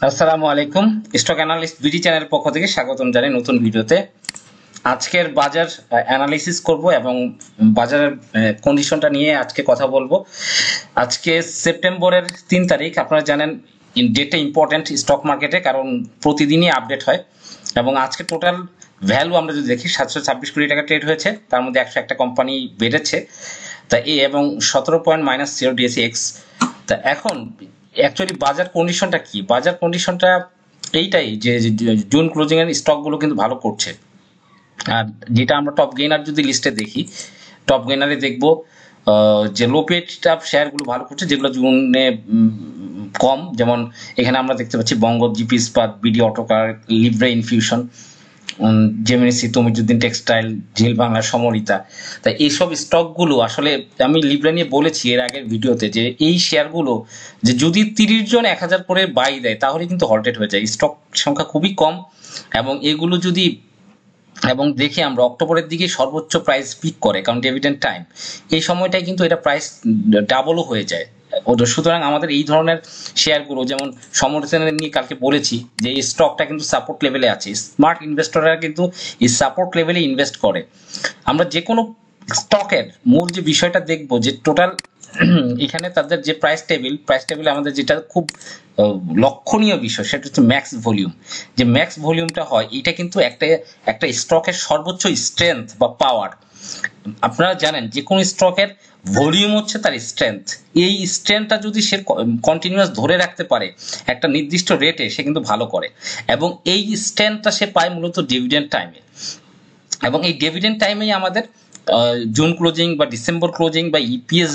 আসসালামু আলাইকুম। Stock analyst BD চ্যানেলের পক্ষ থেকে স্বাগতম জানাই নতুন ভিডিওতে। আজকের বাজার অ্যানালিসিস করব এবং বাজারের কন্ডিশনটা নিয়ে আজকে কথা বলবো। আজকে সেপ্টেম্বরের 3 তারিখ, আপনারা জানেন ডেটটা ইম্পর্টেন্ট স্টক মার্কেটে, কারণ প্রতিদিনই আপডেট হয়। এবং আজকে টোটাল ভ্যালু আমরা যদি দেখি 726 কোটি টাকা ট্রেড হয়েছে, তার মধ্যে 101টা কোম্পানি বেড়েছে তা এবং 17 পয়েন্ট -0 ডিএসি এক্স। তা এখন অ্যাকচুয়ালি বাজার কন্ডিশনটা কি? বাজার কন্ডিশনটা এইটাই যে জুন ক্লোজিং এর স্টক গুলো কিন্তু ভালো করছে। আর যেটা আমরা টপ গেইনার যদি লিস্টে দেখি, টপ গেইনারে দেখবো যে লো পেড শেয়ার গুলো ভালো করছে, যেগুলো জুনে কম। যেমন এখানে আমরা দেখতে পাচ্ছি Banga GP Ispat, BD Autocar, Libra Infusion, জেমিনিসি, তমিজুদ্দিন টেক্সটাইল, ঝিল বাংলা, সমরিতা। তাই এইসব স্টকগুলো আসলে আমি লিব্রা নিয়ে বলেছি এর আগের ভিডিওতে যে এই শেয়ারগুলো যে যদি 30 জন 1000 করে বাই দেয় তাহলে কিন্তু হল্টেড হয়ে যায়, স্টক সংখ্যা খুবই কম। এবং এগুলো যদি এবং দেখি আমরা অক্টোবরের দিকে সর্বোচ্চ প্রাইস পিক করে, কারণ ডিভিডেন্ড টাইম, এই সময়টাই কিন্তু এটা প্রাইস ডাবলও হয়ে যায়। সুতরাং আমাদের এই ধরনের শেয়ারগুলো, যেমন সমর্থনের নিয়ে কালকে বলেছি যে এই স্টকটা কিন্তু সাপোর্ট লেভেলে আছে, স্মার্ট ইনভেস্টররা কিন্তু এই সাপোর্ট লেভেলে ইনভেস্ট করে। আমরা যে কোনো স্টকের মূল যে বিষয়টা দেখবো যে টোটাল এখানে তাদের যে প্রাইস টেবিল আমাদের যেটা খুব লক্ষণীয় বিষয় সেটা হচ্ছে ম্যাক্স ভলিউম। যে ম্যাক্স ভলিউমটা হয় এটা কিন্তু একটা স্টকের সর্বোচ্চ স্ট্রেংথ বা পাওয়ার। আপনারা জানেন যে কোন স্টকের ভলিউম হচ্ছে তার স্ট্রেংথ। এই স্ট্রেংথটা যদি সে কন্টিনিউয়াস ধরে রাখতে পারে একটা নির্দিষ্ট রেটে, সে কিন্তু ভালো করে। এবং এই স্ট্রেংথটা সে পায় মূলত ডিভিডেন্ড টাইমে। এবং এই ডিভিডেন্ড টাইমেই আমাদের জুন ক্লোজিং বা ডিসেম্বর ক্লোজিং বা ইপিএস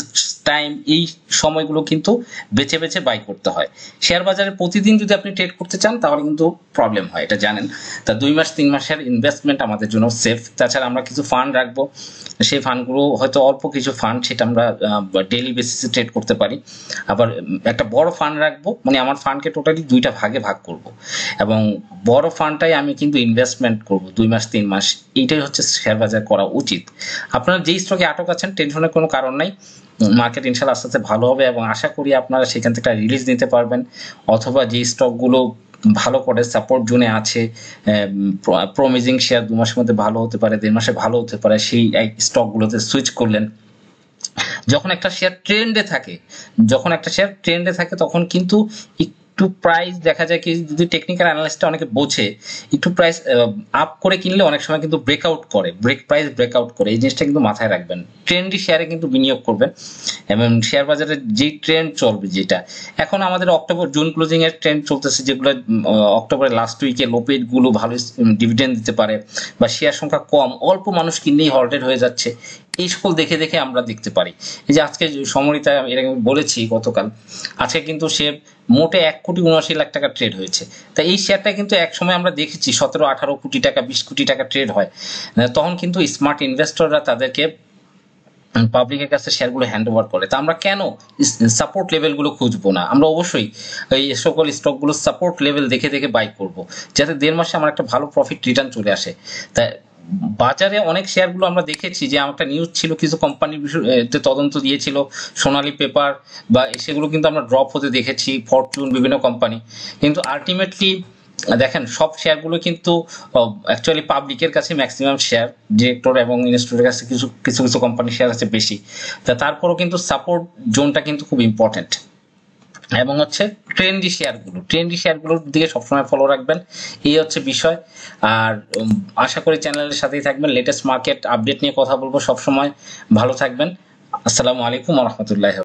টাইম, এই সময়গুলো কিন্তু বেছে বেছে বাই করতে হয়। শেয়ার বাজারে প্রতিদিন যদি আপনি ট্রেড করতে চান তাহলে কিন্তু প্রবলেম হয়, এটা জানেন। তা 2 মাস 3 মাসের ইনভেস্টমেন্ট আমাদের জন্য সেফ। তাছাড়া আমরা কিছু ফান্ড রাখবো, সেই ফান্ডগুলো হয়তো অল্প কিছু ফান্ড, সেটা আমরা ডেইলি বেসিসে ট্রেড করতে পারি। আবার একটা বড় ফান্ড রাখবো, মানে আমার ফান্ডকে টোটালি 2টা ভাগে ভাগ করব এবং বড় ফান্ডটাই আমি কিন্তু ইনভেস্টমেন্ট করব 2 মাস 3 মাস। এইটাই হচ্ছে শেয়ার বাজার করা উচিত। আপনারা যেই স্টকে আটক আছেন টেনশনের কোনো কারণ নাই, মার্কেট ইনশাল্লাহ আস্তে আস্তে ভালো হবে এবং আশা করি আপনারা সেখান থেকে রিলিজ নিতে পারবেন। অথবা যে স্টকগুলো ভালো করে সাপোর্ট জোনে আছে, প্রমিজিং শেয়ার 2 মাসের মধ্যে ভালো হতে পারে, 1.5 মাসে ভালো হতে পারে, সেই স্টকগুলোতে সুইচ করলেন। যখন একটা শেয়ার ট্রেন্ডে থাকে তখন কিন্তু একটু প্রাইস দেখা যায় কি, যদি টেকনিক্যাল অ্যানালিস্টটা অনেকে বোঝে, একটু প্রাইস আপ করে কিনলে অনেক সময় কিন্তু ব্রেকআউট করে। এই জিনিসটা কিন্তু মাথায় রাখবেন। ট্রেন্ডি শেয়ারে কিন্তু বিনিয়োগ করবেন এবং শেয়ার বাজারে যেই ট্রেন্ড চলবে, যেটা এখন আমাদের অক্টোবর জুন ক্লোজিং এর ট্রেন্ড চলতেছে, যেগুলো অক্টোবরের লাস্ট উইকে লোপেড গুলো ভালো ডিভিডেন্ড দিতে পারে বা শেয়ার সংখ্যা কম, অল্প মানুষ কিনলেই হল্টেড হয়ে যাচ্ছে, এই সকল দেখে দেখে আমরা দেখতে পারি। এই যে আজকে সমরিতা, এরকম বলেছি গতকাল, আজকে কিন্তু সে মোটে 1,79,00,000 টাকা ট্রেড হয়েছে। তা এই শেয়ারটা কিন্তু এক সময় আমরা দেখেছি 17-18 কোটি টাকা, 20 কোটি টাকা ট্রেড হয়। তখন কিন্তু স্মার্ট ইনভেস্টররা তাদেরকে পাবলিকের কাছে শেয়ারগুলো হ্যান্ড ওভার করে। তা আমরা কেন সাপোর্ট লেভেলগুলো খুঁজবো না? আমরা অবশ্যই এই সকল স্টকগুলো সাপোর্ট লেভেল দেখে দেখে বাই করব, যাতে 1.5 মাসে আমার একটা ভালো প্রফিট রিটার্ন চলে আসে। তাই বাজারে অনেক শেয়ারগুলো আমরা দেখেছি যে একটা নিউজ ছিল, কিছু কোম্পানির বিষয়ে তদন্ত দিয়েছিল, সোনালী পেপার বা সেগুলো কিন্তু আমরা ড্রপ হতে দেখেছি, ফরচুন, বিভিন্ন কোম্পানি। কিন্তু আলটিমেটলি দেখেন সব শেয়ারগুলো কিন্তু অ্যাকচুয়ালি পাবলিকের কাছে ম্যাক্সিমাম শেয়ার, ডিরেক্টর এবং ইনভেস্টরের কাছে কিছু কিছু কিছু কোম্পানির শেয়ার আছে বেশি। তা তারপরও কিন্তু সাপোর্ট জোনটা কিন্তু খুব ইম্পর্টেন্ট। এবং হচ্ছে ট্রেন্ডি শেয়ারগুলোর দিকে সবসময় ফলো রাখবেন, এই হচ্ছে বিষয়। আর আশা করি চ্যানেলের সাথেই থাকবেন, লেটেস্ট মার্কেট আপডেট নিয়ে কথা বলবো সবসময়। ভালো থাকবেন। আসসালামু আলাইকুম ওয়া রাহমাতুল্লাহি।